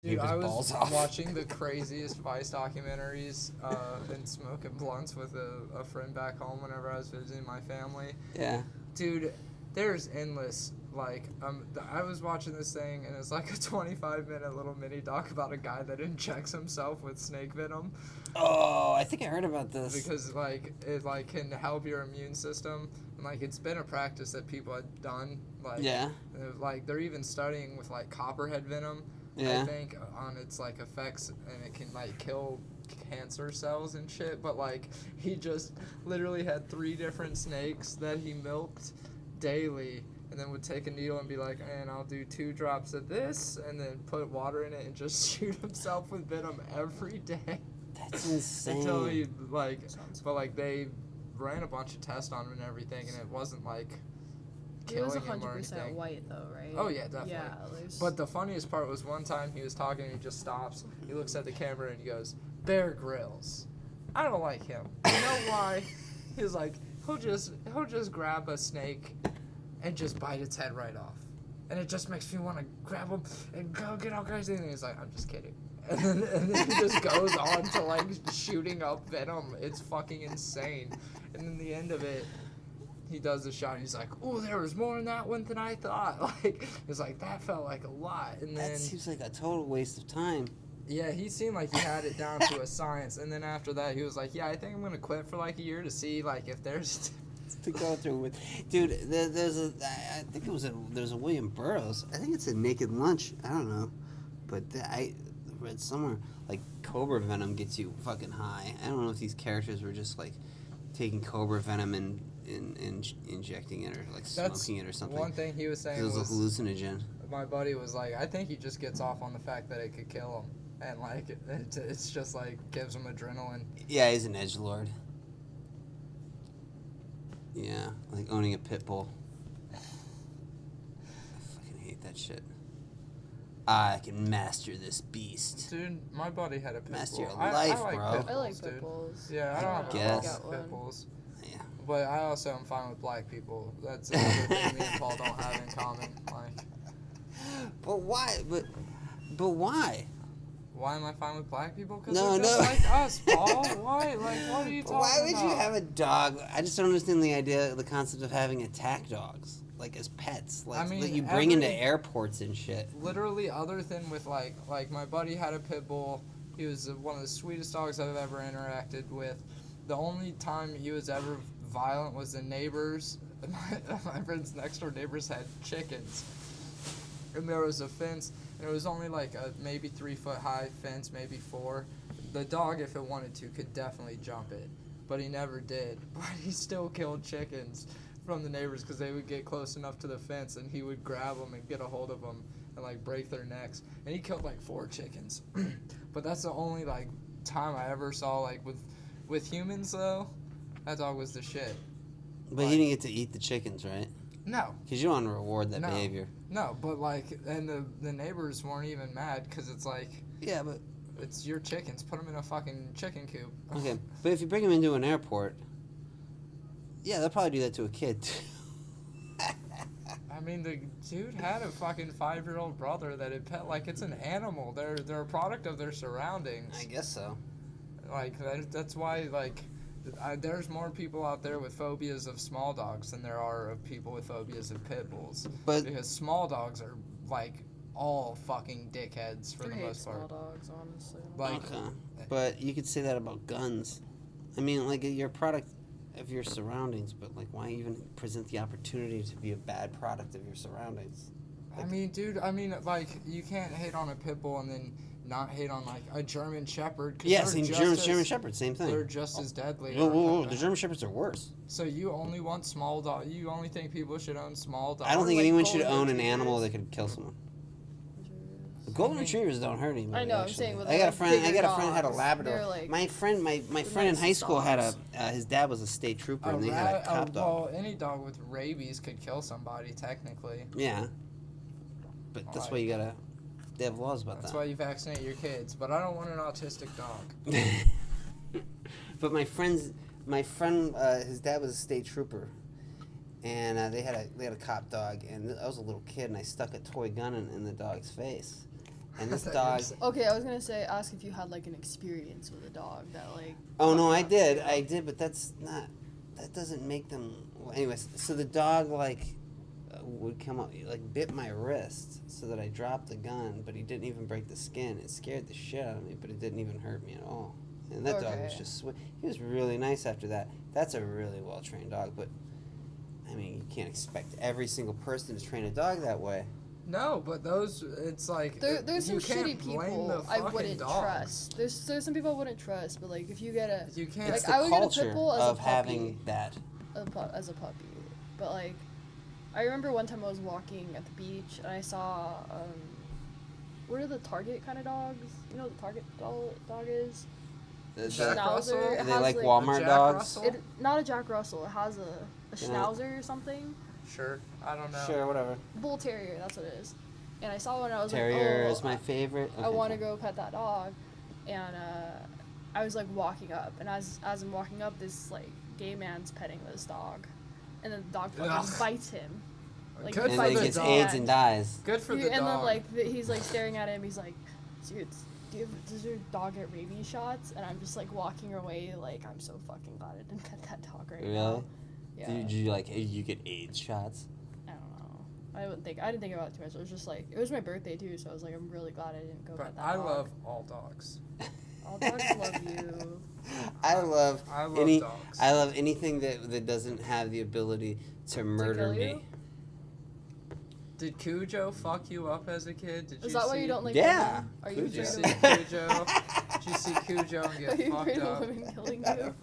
Dude, I was watching the craziest Vice documentaries and smoking blunts with a friend back home whenever I was visiting my family. Yeah. Dude, there's endless, I was watching this thing, and it's like a 25-minute little mini doc about a guy that injects himself with snake venom. Oh, I think I heard about this. Because, it, can help your immune system. And, it's been a practice that people have done. Yeah. They're even studying with, copperhead venom. Yeah. I think on its effects, and it can kill cancer cells and shit. But he just literally had 3 different snakes that he milked daily, and then would take a needle and be like, and I'll do 2 drops of this, and then put water in it and just shoot himself with venom every day. That's insane. Until he they ran a bunch of tests on him and everything, and it wasn't killing him or anything. It was 100% white, though, right? Oh, yeah, definitely. Yeah, but the funniest part was one time he was talking and he just stops. He looks at the camera and he goes, Bear Grylls. I don't like him. You know why? He's like, he'll just grab a snake and just bite its head right off. And it just makes me want to grab him and go get all crazy. And he's like, I'm just kidding. And then he just goes on to, shooting up venom. It's fucking insane. And then the end of it, he does the shot, and he's like, "Oh, there was more in that one than I thought." He's like, "That felt like a lot." And then that seems like a total waste of time. Yeah, he seemed like he had it down to a science. And then after that, he was like, "Yeah, I think I'm gonna quit for a year to see if there's to go through with." Dude, there's a William Burroughs. I think it's a Naked Lunch. I don't know, but I read somewhere cobra venom gets you fucking high. I don't know if these characters were just taking cobra venom and injecting it or smoking it or something. One thing he was saying it was a hallucinogen. My buddy was like, I think he just gets off on the fact that it could kill him, and it's just gives him adrenaline. Yeah, he's an edgelord. Yeah, owning a pit bull. I fucking hate that shit. I can master this beast. Dude, my buddy had a pit bull. Master your life, I bro. I like pit bulls. Yeah, I don't have pit bulls. Yeah. But I also am fine with black people. That's another thing me and Paul don't have in common. But why? But why? Why am I fine with black people? Because they're just like us, Paul. Why? What are you talking about? Why would you have a dog? I just don't understand the concept of having attack dogs. As pets, that you bring into airports and shit. Literally, other than with my buddy had a pit bull. He was one of the sweetest dogs I've ever interacted with. The only time he was ever violent was the neighbors. My friend's next door neighbors had chickens, and there was a fence, and it was only a maybe 3 foot high fence, maybe 4. The dog, if it wanted to, could definitely jump it, but he never did. But he still killed chickens from the neighbors because they would get close enough to the fence, and he would grab them and get a hold of them and break their necks. And he killed 4 chickens. But that's the only time I ever saw with humans though. That dog was the shit. But he didn't get to eat the chickens, right? No. Because you want to reward that behavior. No, but and the neighbors weren't even mad because it's yeah, but it's your chickens. Put them in a fucking chicken coop. Okay, but if you bring them into an airport. Yeah, they'll probably do that to a kid, too. I mean, the dude had a fucking 5-year-old brother that had pet it's an animal. They're a product of their surroundings. I guess so. That's why, there's more people out there with phobias of small dogs than there are of people with phobias of pit bulls. Because small dogs are, all fucking dickheads for the most part. Small dogs, honestly. Okay. But you could say that about guns. I mean, you're a product of your surroundings, but why even present the opportunity to be a bad product of your surroundings? I mean, dude, you can't hate on a pit bull and then not hate on a German Shepherd. Yeah, German Shepherd, same thing. They're just as deadly. Whoa, the German Shepherds are worse. So you only want small dogs? You only think people should own small dogs? I don't think anyone should own an animal that could kill someone. Golden retrievers don't hurt anybody. I know. Actually. I'm saying, I got a friend. had a Labrador. My friend in high school had his dad was a state trooper, and they had a cop dog. Well, any dog with rabies could kill somebody technically. Yeah, but that's why you gotta. They have laws about that. That's why you vaccinate your kids. But I don't want an autistic dog. But my friend, his dad was a state trooper, and they had a cop dog, and I was a little kid, and I stuck a toy gun in the dog's face. And this I thought dog. you Okay, I was gonna say, ask if you had like an experience with a dog that like. Oh no, I fucked you did, up. but that's not. That doesn't make them. Well, anyways, so the dog like would come up, like bit my wrist, so that I dropped the gun, but he didn't even break the skin. It scared the shit out of me, but it didn't even hurt me at all. And that dog was Okay. just he was really nice after that. That's a really well trained dog, but I mean, you can't expect every single person to train a dog that way. No, but those, it's like There's some you can't shitty blame the people I fucking wouldn't dog. trust. There's some people I wouldn't trust, but like if you get a You can't. It's Like, I the would get a pit culture bull as a of having puppy. that. as a puppy, but like I remember one time I was walking at the beach and I saw what are the Target kind of dogs? You know what the Target dog is? Jack Schnauzer. Russell? It Are they has, like A Walmart Jack dogs? Russell? It not a Jack Russell. It has a Yeah. Schnauzer or something. Sure, I don't know. Sure, whatever. Bull Terrier. That's what it is. And I saw one. And I was Terrier like, oh, is my favorite. I want to go pet that dog, and I was like walking up, and as I'm walking up, this like gay man's petting this dog, and then the dog fucking Ugh. bites him. Like, Good he And for then bites the gets his dog. AIDS and dies. Good for He- the and dog. then like he's like staring at him. He's like, does your dog get rabies shots? And I'm just like walking away, like I'm so fucking glad I didn't pet that dog right Really? now. Yeah. Did you like you get AIDS shots? I don't know. I didn't think about it too much. It was just like it was my birthday too, so I was like I'm really glad I didn't go But pet that I dog. love all dogs. All dogs love you. I love I love any. dogs. I love anything that doesn't have the ability to murder kill me. you? Did Cujo fuck you up as a kid? Did Is you that why see, you don't like Yeah. women? Are you Did you afraid see of Cujo? Did you see Cujo and Are get you fucked afraid of up? women killing you?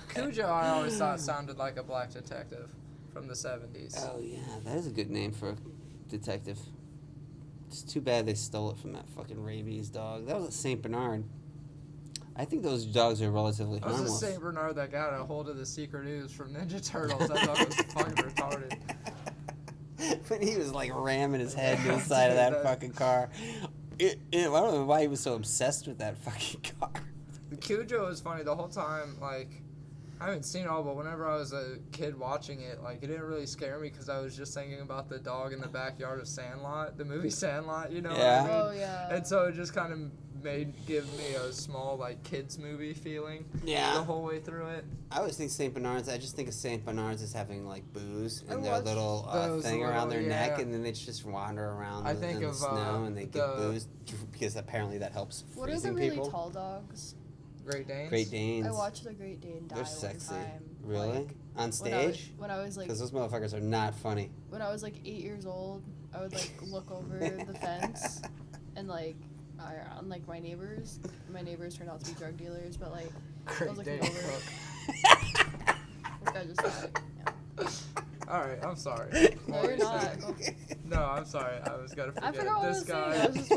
Cujo, I always thought sounded like a black detective from the 70s. Oh yeah, that is a good name for a detective. It's too bad they stole it from that fucking rabies dog. That was a Saint Bernard. I think those dogs are relatively That was a harmless. Saint Bernard that got a hold of the secret ooze from Ninja Turtles. I thought it was fucking retarded. But he was like ramming his head into the side of that fucking car. I don't know why he was so obsessed with that fucking car. Cujo was funny the whole time. Like, I haven't seen it all, but whenever I was a kid watching it, like, it didn't really scare me because I was just thinking about the dog in the backyard of Sandlot, the movie Sandlot, you know Yeah. what I mean? Oh yeah. And so it just kind of give me a small, like, kids movie feeling Yeah. the whole way through it. I always think Saint Bernards. I just think of Saint Bernards as having like booze I in their watched little those thing around their little- neck, yeah. and then they just wander around I in think the of, snow, and they get the- booze because apparently that helps What are the freezing really people. tall dogs? Great Danes. Great Danes. I watched a Great Dane die They're one sexy. time. Really? Like, On when I was- stage? When I was like Because those motherfuckers are not funny. when I was like 8 years old, I would like look over the fence and like on like my neighbors. My neighbors turned out to be drug dealers, but like I Great was looking Dane over. hook. This guy just died. Yeah. Alright, I'm sorry. No, What you're were you not. saying? No, I'm sorry. I was gonna I forget forgot what I this was saying. guy. I was just